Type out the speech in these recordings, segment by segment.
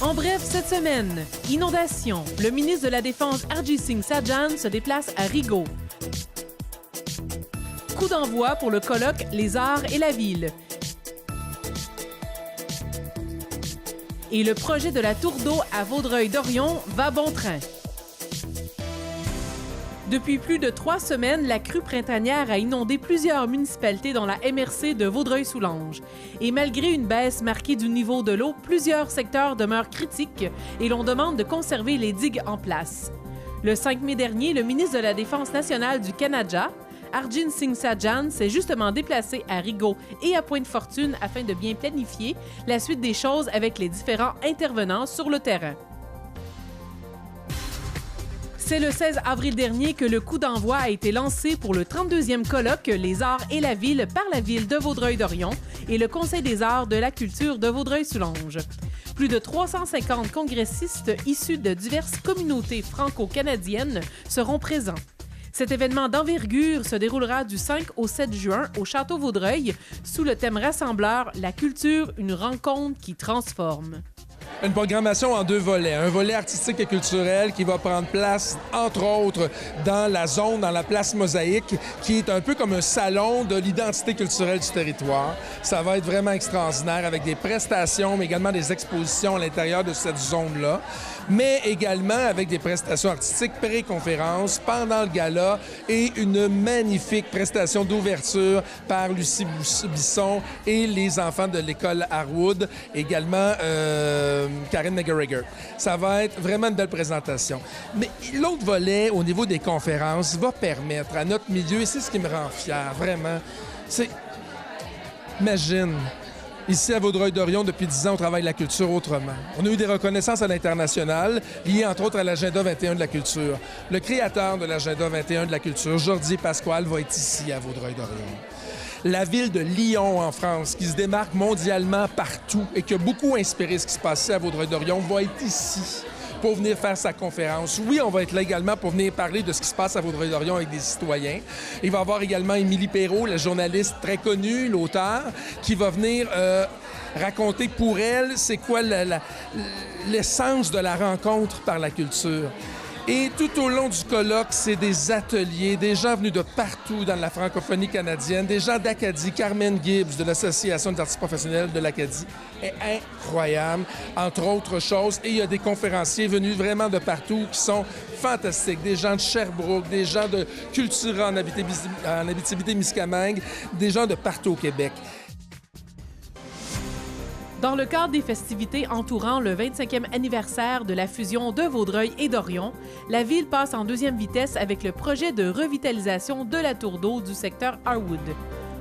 En bref, cette semaine, inondation. Le ministre de la Défense Harjit Singh Sajjan se déplace à Rigaud. Coup d'envoi pour le colloque Les Arts et la Ville. Et le projet de la tour d'eau à Vaudreuil-Dorion va bon train. Depuis plus de 3 semaines, la crue printanière a inondé plusieurs municipalités dans la MRC de Vaudreuil-Soulanges. Et malgré une baisse marquée du niveau de l'eau, plusieurs secteurs demeurent critiques et l'on demande de conserver les digues en place. Le 5 mai dernier, le ministre de la Défense nationale du Canada, Harjit Singh Sajjan, s'est justement déplacé à Rigaud et à Pointe-Fortune afin de bien planifier la suite des choses avec les différents intervenants sur le terrain. C'est le 16 avril dernier que le coup d'envoi a été lancé pour le 32e colloque Les Arts et la Ville par la Ville de Vaudreuil-Dorion et le Conseil des arts de la culture de Vaudreuil-Soulanges. Plus de 350 congressistes issus de diverses communautés franco-canadiennes seront présents. Cet événement d'envergure se déroulera du 5 au 7 juin au Château Vaudreuil sous le thème rassembleur « La culture, une rencontre qui transforme ». Une programmation en 2 volets. Un volet artistique et culturel qui va prendre place, entre autres, dans la zone, dans la place Mosaïque, qui est un peu comme un salon de l'identité culturelle du territoire. Ça va être vraiment extraordinaire avec des prestations, mais également des expositions à l'intérieur de cette zone-là, mais également avec des prestations artistiques pré-conférences pendant le gala et une magnifique prestation d'ouverture par Lucie Bisson et les enfants de l'école Harwood, également Karen McGregor. Ça va être vraiment une belle présentation. Mais l'autre volet, au niveau des conférences, va permettre à notre milieu, et c'est ce qui me rend fier, vraiment, c'est... Imagine, ici à Vaudreuil-Dorion, depuis 10 ans, on travaille la culture autrement. On a eu des reconnaissances à l'international, liées entre autres à l'Agenda 21 de la culture. Le créateur de l'Agenda 21 de la culture, Jordi Pasquale, va être ici à Vaudreuil-Dorion. La ville de Lyon, en France, qui se démarque mondialement partout et qui a beaucoup inspiré ce qui se passait à Vaudreuil-Dorion, va être ici pour venir faire sa conférence. Oui, on va être là également pour venir parler de ce qui se passe à Vaudreuil-Dorion avec des citoyens. Il va y avoir également Émilie Perrault, la journaliste très connue, l'auteur, qui va venir raconter pour elle c'est quoi l'essence de la rencontre par la culture. Et tout au long du colloque, c'est des ateliers, des gens venus de partout dans la francophonie canadienne, des gens d'Acadie. Carmen Gibbs de l'Association des artistes professionnels de l'Acadie est incroyable, entre autres choses. Et il y a des conférenciers venus vraiment de partout qui sont fantastiques. Des gens de Sherbrooke, des gens de Cultura en Abitibi-Témiscamingue, des gens de partout au Québec. Dans le cadre des festivités entourant le 25e anniversaire de la fusion de Vaudreuil et d'Orion, la ville passe en 2e vitesse avec le projet de revitalisation de la tour d'eau du secteur Harwood.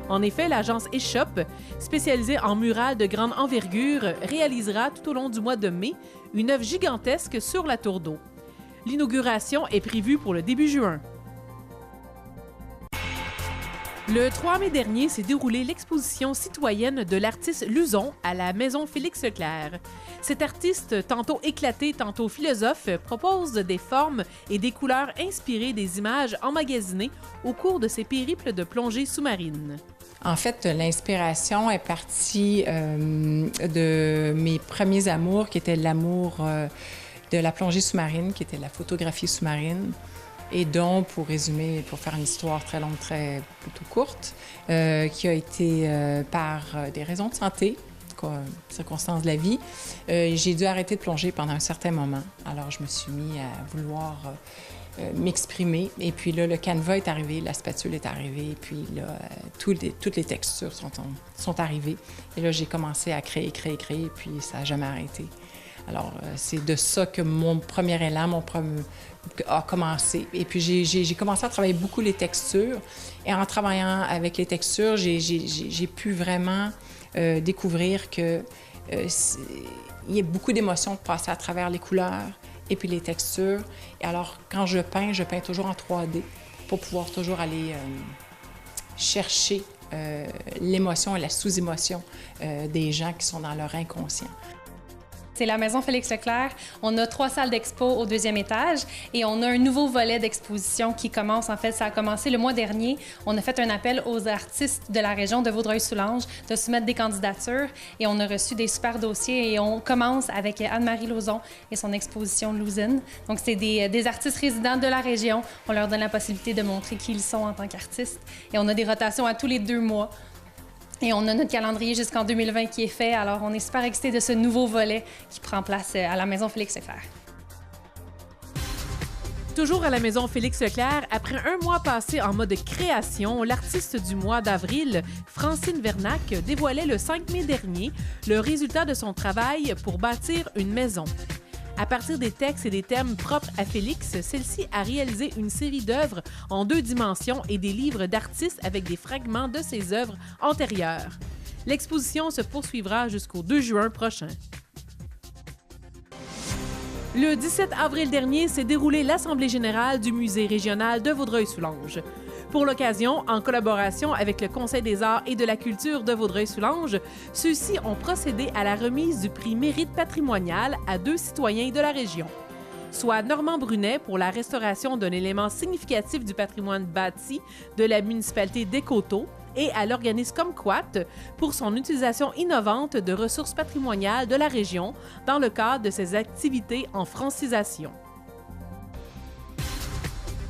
En effet, l'agence Échoppe, spécialisée en murales de grande envergure, réalisera tout au long du mois de mai une œuvre gigantesque sur la tour d'eau. L'inauguration est prévue pour le début juin. Le 3 mai dernier s'est déroulée l'exposition citoyenne de l'artiste Luzon à la Maison Félix-Leclerc. Cet artiste, tantôt éclaté, tantôt philosophe, propose des formes et des couleurs inspirées des images emmagasinées au cours de ses périples de plongée sous-marine. En fait, l'inspiration est partie de mes premiers amours, qui était l'amour de la plongée sous-marine, qui était la photographie sous-marine. Et donc, pour résumer, pour faire une histoire très longue, plutôt courte, qui a été par des raisons de santé, circonstances de la vie, j'ai dû arrêter de plonger pendant un certain moment. Alors, je me suis mis à vouloir m'exprimer. Et puis là, le canevas est arrivé, la spatule est arrivée, et puis là, toutes les textures sont arrivées. Et là, j'ai commencé à créer, et puis ça n'a jamais arrêté. Alors, c'est de ça que mon premier élan a commencé. Et puis, j'ai commencé à travailler beaucoup les textures. Et en travaillant avec les textures, j'ai pu vraiment découvrir qu'il y a beaucoup d'émotions de passer à travers les couleurs et puis les textures. Et alors, quand je peins toujours en 3D pour pouvoir toujours aller chercher l'émotion et la sous-émotion des gens qui sont dans leur inconscient. C'est la Maison Félix-Leclerc. On a 3 salles d'expo au 2e étage et on a un nouveau volet d'exposition qui commence. En fait, ça a commencé le mois dernier. On a fait un appel aux artistes de la région de Vaudreuil-Soulanges de soumettre des candidatures et on a reçu des super dossiers et on commence avec Anne-Marie Lauzon et son exposition Lousine. Donc, c'est des artistes résidents de la région. On leur donne la possibilité de montrer qui ils sont en tant qu'artistes et on a des rotations à tous les 2 mois. Et on a notre calendrier jusqu'en 2020 qui est fait, alors on est super excités de ce nouveau volet qui prend place à la Maison Félix-Leclerc. Toujours à la Maison Félix-Leclerc, après un mois passé en mode création, l'artiste du mois d'avril, Francine Vernac, dévoilait le 5 mai dernier le résultat de son travail pour bâtir une maison. À partir des textes et des thèmes propres à Félix, celle-ci a réalisé une série d'œuvres en 2 dimensions et des livres d'artistes avec des fragments de ses œuvres antérieures. L'exposition se poursuivra jusqu'au 2 juin prochain. Le 17 avril dernier s'est déroulée l'Assemblée générale du Musée régional de Vaudreuil-Soulanges. Pour l'occasion, en collaboration avec le Conseil des arts et de la culture de Vaudreuil-Soulanges, ceux-ci ont procédé à la remise du prix Mérite patrimonial à 2 citoyens de la région, soit Normand Brunet pour la restauration d'un élément significatif du patrimoine bâti de la municipalité d'Écoto et à l'organisme Comquat pour son utilisation innovante de ressources patrimoniales de la région dans le cadre de ses activités en francisation.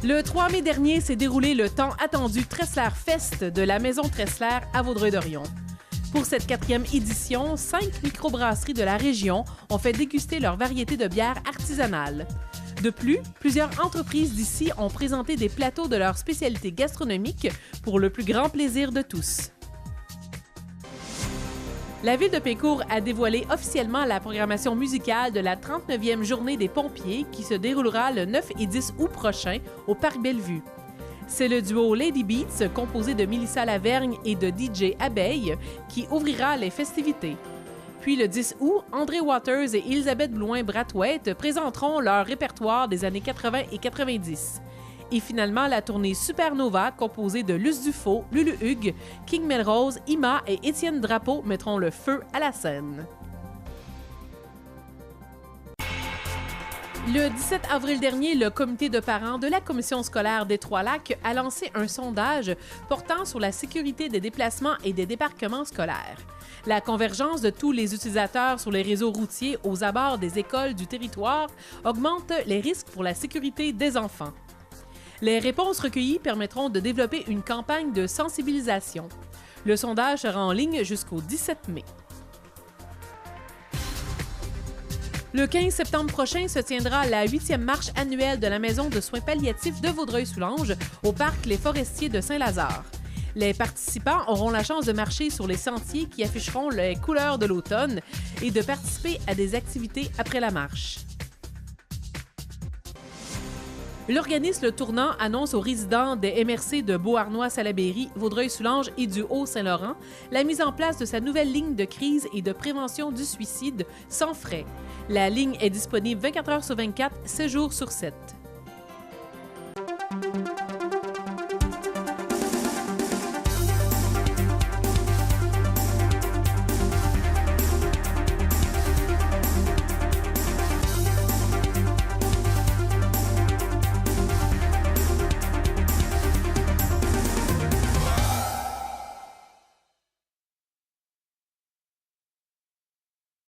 Le 3 mai dernier s'est déroulé le tant attendu Tressler Fest de la Maison Tressler à Vaudreuil-Dorion. Pour cette 4e édition, 5 microbrasseries de la région ont fait déguster leur variété de bières artisanales. De plus, plusieurs entreprises d'ici ont présenté des plateaux de leurs spécialités gastronomiques pour le plus grand plaisir de tous. La Ville de Pincourt a dévoilé officiellement la programmation musicale de la 39e Journée des pompiers qui se déroulera le 9 et 10 août prochain au Parc Bellevue. C'est le duo Lady Beats, composé de Mélissa Lavergne et de DJ Abeille, qui ouvrira les festivités. Puis le 10 août, André Waters et Elisabeth Blouin-Brathwaite présenteront leur répertoire des années 80 et 90. Et finalement, la tournée Supernova, composée de Luce Dufaux, Lulu Hugues, King Melrose, Ima et Étienne Drapeau mettront le feu à la scène. Le 17 avril dernier, le comité de parents de la commission scolaire des Trois-Lacs a lancé un sondage portant sur la sécurité des déplacements et des débarquements scolaires. La convergence de tous les utilisateurs sur les réseaux routiers aux abords des écoles du territoire augmente les risques pour la sécurité des enfants. Les réponses recueillies permettront de développer une campagne de sensibilisation. Le sondage sera en ligne jusqu'au 17 mai. Le 15 septembre prochain se tiendra la 8e marche annuelle de la Maison de soins palliatifs de Vaudreuil-Soulanges au parc Les Forestiers de Saint-Lazare. Les participants auront la chance de marcher sur les sentiers qui afficheront les couleurs de l'automne et de participer à des activités après la marche. L'organisme Le Tournant annonce aux résidents des MRC de Beauharnois-Salaberry, Vaudreuil-Soulanges et du Haut-Saint-Laurent la mise en place de sa nouvelle ligne de crise et de prévention du suicide sans frais. La ligne est disponible 24 heures sur 24, 7 jours sur 7.